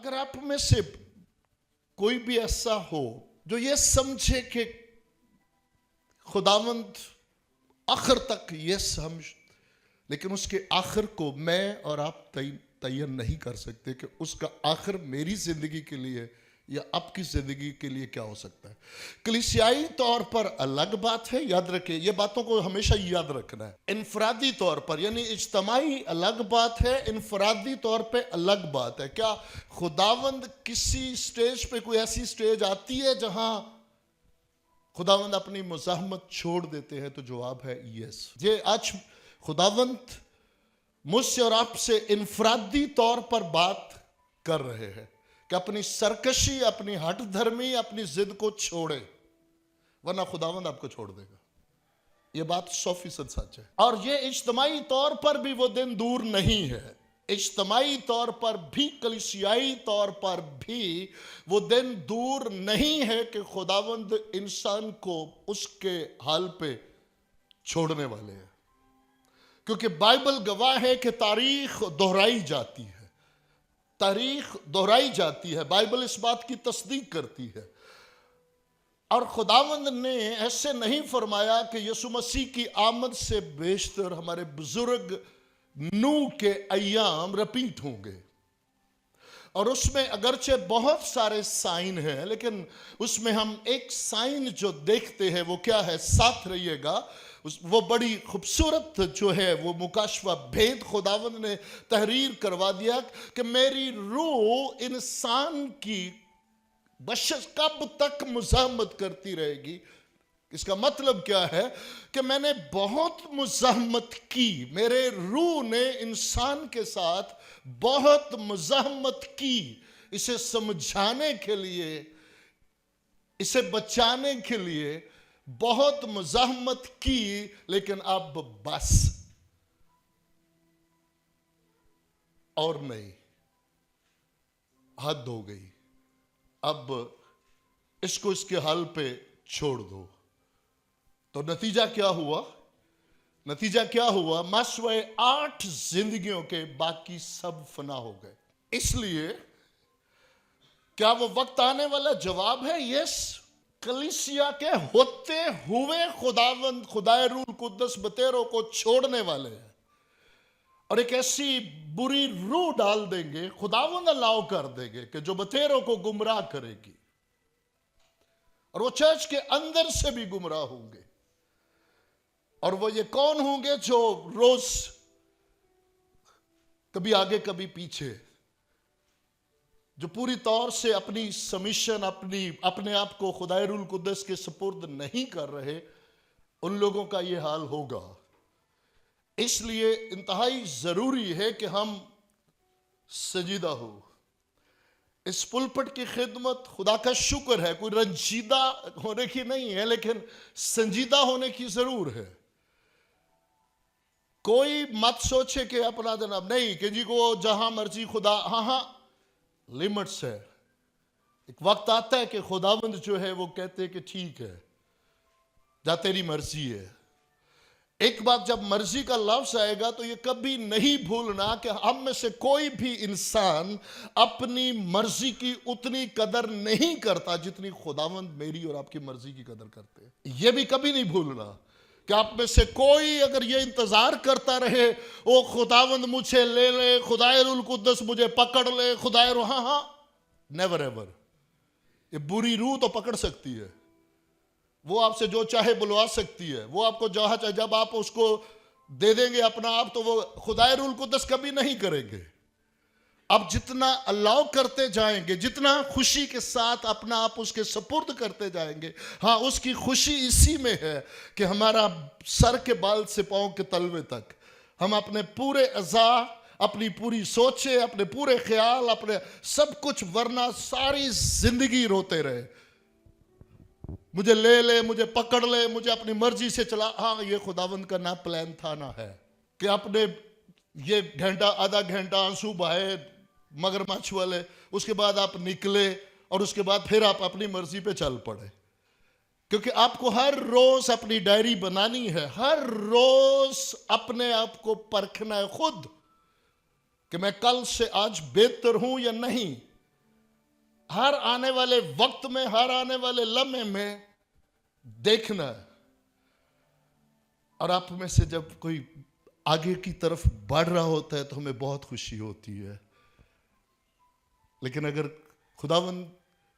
अगर आप में से कोई भी ऐसा हो जो ये समझे कि खुदावंद आखिर तक ये समझ, लेकिन उसके आखिर को मैं और आप तयन नहीं कर सकते कि उसका आखिर मेरी जिंदगी के लिए या आपकी जिंदगी के लिए क्या हो सकता है। कलीसियाई तौर पर अलग बात है, याद रखिए, ये बातों को हमेशा याद रखना है। इनफरादी तौर पर यानी इज्तमाई अलग बात है, इनफरादी तौर पे अलग बात है। क्या खुदावंद किसी स्टेज पे कोई ऐसी स्टेज आती है जहां खुदावंद अपनी मुज़ाहमत छोड़ देते हैं? तो जवाब है यस। ये आज खुदावंद मुझसे और आपसे इनफरादी तौर पर बात कर रहे हैं कि अपनी सरकशी, अपनी हट धर्मी, अपनी जिद को छोड़े, वरना खुदावंद आपको छोड़ देगा। ये बात 100% सच है। और ये इज्तमाई तौर पर भी वो दिन दूर नहीं है। इज्तमाई तौर पर भी, कलीसियाई तौर पर भी वो दिन दूर नहीं है कि खुदावंद इंसान को उसके हाल पे छोड़ने वाले हैं, क्योंकि बाइबल गवाह है कि तारीख दोहराई जाती है। तारीख दोहराई जाती है, बाइबल इस बात की तस्दीक करती है। और खुदावंद ने ऐसे नहीं फरमाया कि यीशु मसीह की आमद से बेशतर हमारे बुजुर्ग नूह के अय्याम रिपीट होंगे। और उसमें अगरचे बहुत सारे साइन हैं, लेकिन उसमें हम एक साइन जो देखते हैं वो क्या है, साथ रहिएगा। वो बड़ी खूबसूरत जो है वो मुकाशवा भेद खुदावंद ने तहरीर करवा दिया कि मेरी रूह इंसान की बशस कब तक मुज़ाहमत करती रहेगी। इसका मतलब क्या है कि मैंने बहुत मुज़ाहमत की, मेरे रूह ने इंसान के साथ बहुत मुज़ाहमत की, इसे समझाने के लिए, इसे बचाने के लिए बहुत मुज़ाहमत की, लेकिन अब बस और नहीं, हद हो गई, अब इसको इसके हाल पे छोड़ दो। तो नतीजा क्या हुआ? नतीजा क्या हुआ? मासवे 8 जिंदगियों के बाकी सब फना हो गए। इसलिए क्या वो वक्त आने वाला? जवाब है यस। कलीसिया के होते हुए खुदावंद खुदाए रूल कुद्दस बतेरों को छोड़ने वाले हैं और एक ऐसी बुरी रूह डाल देंगे, खुदावंद अलाउ कर देंगे कि जो बतेरों को गुमराह करेगी, और वो चर्च के अंदर से भी गुमराह होंगे। और वो ये कौन होंगे? जो रोज कभी आगे कभी पीछे, जो पूरी तौर से अपनी सबमिशन, अपने आप को खुदाए रूल कुद्दस के सुपुर्द नहीं कर रहे, उन लोगों का ये हाल होगा। इसलिए इंतहाई जरूरी है कि हम सजीदा हो। इस पुलपट की खिदमत खुदा का शुक्र है, कोई रंजीदा होने की नहीं है, लेकिन संजीदा होने की जरूर है। कोई मत सोचे कि अपना जनाब नहीं, कि जी को जहां मर्जी खुदा, हाँ लिमिट्स है। एक वक्त आता है कि खुदावंद जो है वो कहते हैं कि ठीक है, जा तेरी मर्जी है। एक बात जब मर्जी का लफ्ज आएगा तो ये कभी नहीं भूलना कि हम में से कोई भी इंसान अपनी मर्जी की उतनी कदर नहीं करता जितनी खुदावंद मेरी और आपकी मर्जी की कदर करते हैं। ये भी कभी नहीं भूलना कि आप में से कोई अगर ये इंतजार करता रहे, ओ खुदावंद मुझे ले ले, खुदाए रूल कुद्दस मुझे पकड़ ले, खुदाए रूह, हाँ, नेवर एवर। ये बुरी रूह तो पकड़ सकती है, वो आपसे जो चाहे बुलवा सकती है, वो आपको जहां चाहे, जब आप उसको दे देंगे अपना आप, तो वो खुदाए रूल कुद्दस कभी नहीं करेंगे। अब जितना अलाउ करते जाएंगे, जितना खुशी के साथ अपना आप उसके सुपुर्द करते जाएंगे, हाँ, उसकी खुशी इसी में है कि हमारा सर के बाल से पांव के तलवे तक हम अपने पूरे अज़ा, अपनी पूरी सोचे, अपने पूरे ख्याल, अपने सब कुछ, वरना सारी जिंदगी रोते रहे, मुझे ले ले, मुझे पकड़ ले, मुझे अपनी मर्जी से चला। हाँ, ये खुदावंद का ना प्लान था ना है कि अपने ये घंटा आधा घंटा आंसू बहाए मगरमच्छ वाले, उसके बाद आप निकले और उसके बाद फिर आप अपनी मर्जी पे चल पड़े। क्योंकि आपको हर रोज अपनी डायरी बनानी है, हर रोज अपने आप को परखना है खुद कि मैं कल से आज बेहतर हूं या नहीं। ہر آنے والے وقت میں، ہر آنے والے لمحے میں دیکھنا ہے. اور آپ میں سے جب کوئی آگے کی طرف بڑھ رہا ہوتا ہے تو ہمیں بہت خوشی ہوتی ہے. لیکن اگر خداوند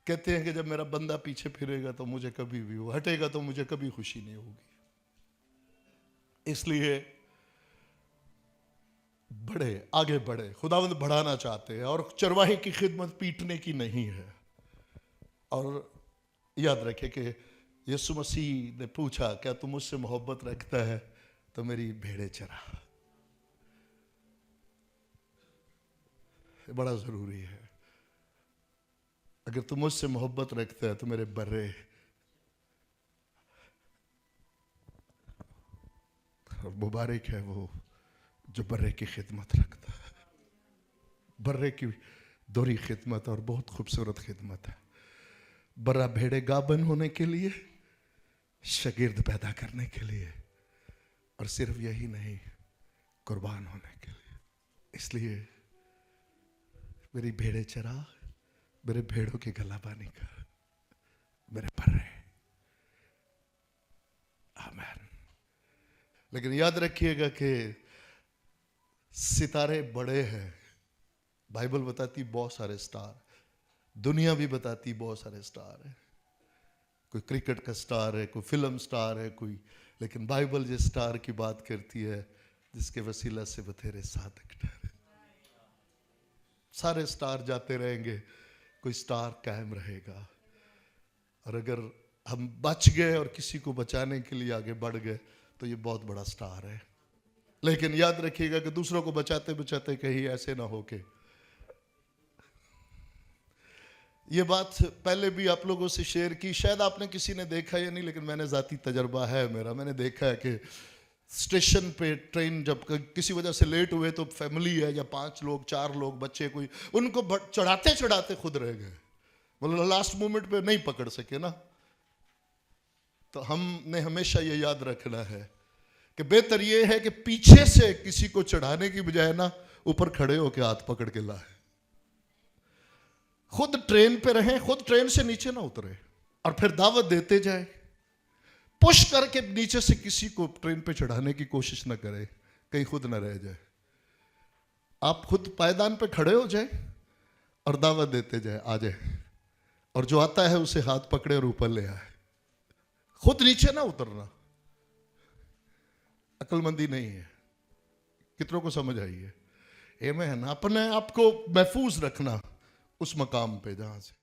کہتے ہیں کہ جب میرا بندہ پیچھے پھرے گا تو مجھے کبھی بھی، وہ ہٹے گا تو مجھے کبھی خوشی نہیں ہوگی. اس لیے بڑھے، آگے بڑھے. خداوند بڑھانا چاہتے ہیں، اور چرواہے کی خدمت پیٹنے کی نہیں ہے. اور یاد رکھے کہ یسوع مسیح نے پوچھا کیا تم مجھ سے محبت رکھتا ہے تو میری بھیڑیں چرا. بڑا ضروری ہے. اگر تم مجھ سے محبت رکھتا ہے تو میرے برے، اور مبارک ہے وہ جو برے کی خدمت رکھتا ہے. برے کی دوری خدمت اور بہت خوبصورت خدمت ہے. برا بھیڑے گابن ہونے کے لیے، شاگرد پیدا کرنے کے لیے، اور صرف یہی نہیں، قربان ہونے کے لیے. اس لیے میری بھیڑے چرا، میرے بھیڑوں کی گلا بانی کا، میرے برے. آمین. لیکن یاد رکھیے گا کہ ستارے بڑے ہیں. بائبل بتاتی بہت سارے سٹار، دنیا بھی بتاتی بہت سارے سٹار ہیں. کوئی کرکٹ کا سٹار ہے، کوئی فلم سٹار ہے، کوئی، لیکن بائبل جس سٹار کی بات کرتی ہے جس کے وسیلہ سے بتھیرے صادق ٹھہرے. سارے سٹار جاتے رہیں گے، کوئی سٹار قائم رہے گا. اور اگر ہم بچ گئے اور کسی کو بچانے کے لیے آگے بڑھ گئے تو یہ بہت بڑا سٹار ہے. لیکن یاد رکھیے گا کہ دوسروں کو بچاتے بچاتے کہیں ایسے نہ ہو کہ، یہ بات پہلے بھی آپ لوگوں سے شیئر کی، شاید آپ نے کسی نے دیکھا یا نہیں، لیکن میں نے ذاتی تجربہ ہے میرا. میں نے دیکھا ہے کہ اسٹیشن پہ ٹرین جب کسی وجہ سے لیٹ ہوئے تو فیملی ہے یا 5 لوگ 4 لوگ بچے کوئی، ان کو چڑھاتے چڑھاتے خود رہ گئے. مطلب لاسٹ مومنٹ پہ نہیں پکڑ سکے نا. تو ہم نے ہمیشہ یہ یاد رکھنا ہے کہ بہتر یہ ہے کہ پیچھے سے کسی کو چڑھانے کی بجائے نا اوپر کھڑے ہو کے ہاتھ پکڑ کے لائے. خود ٹرین پہ رہیں، خود ٹرین سے نیچے نہ اترے، اور پھر دعوت دیتے جائے. پش کر کے نیچے سے کسی کو ٹرین پہ چڑھانے کی کوشش نہ کرے، کہیں خود نہ رہ جائے. آپ خود پائیدان پہ کھڑے ہو جائیں اور دعوت دیتے جائیں، آ جائے، اور جو آتا ہے اسے ہاتھ پکڑے اور اوپر لے آئے. خود نیچے نہ اترنا عقل مندی نہیں ہے. کتنوں کو سمجھ آئی ہے؟ ایمین. اپنے آپ کو محفوظ رکھنا اس مقام پہ جہاں سے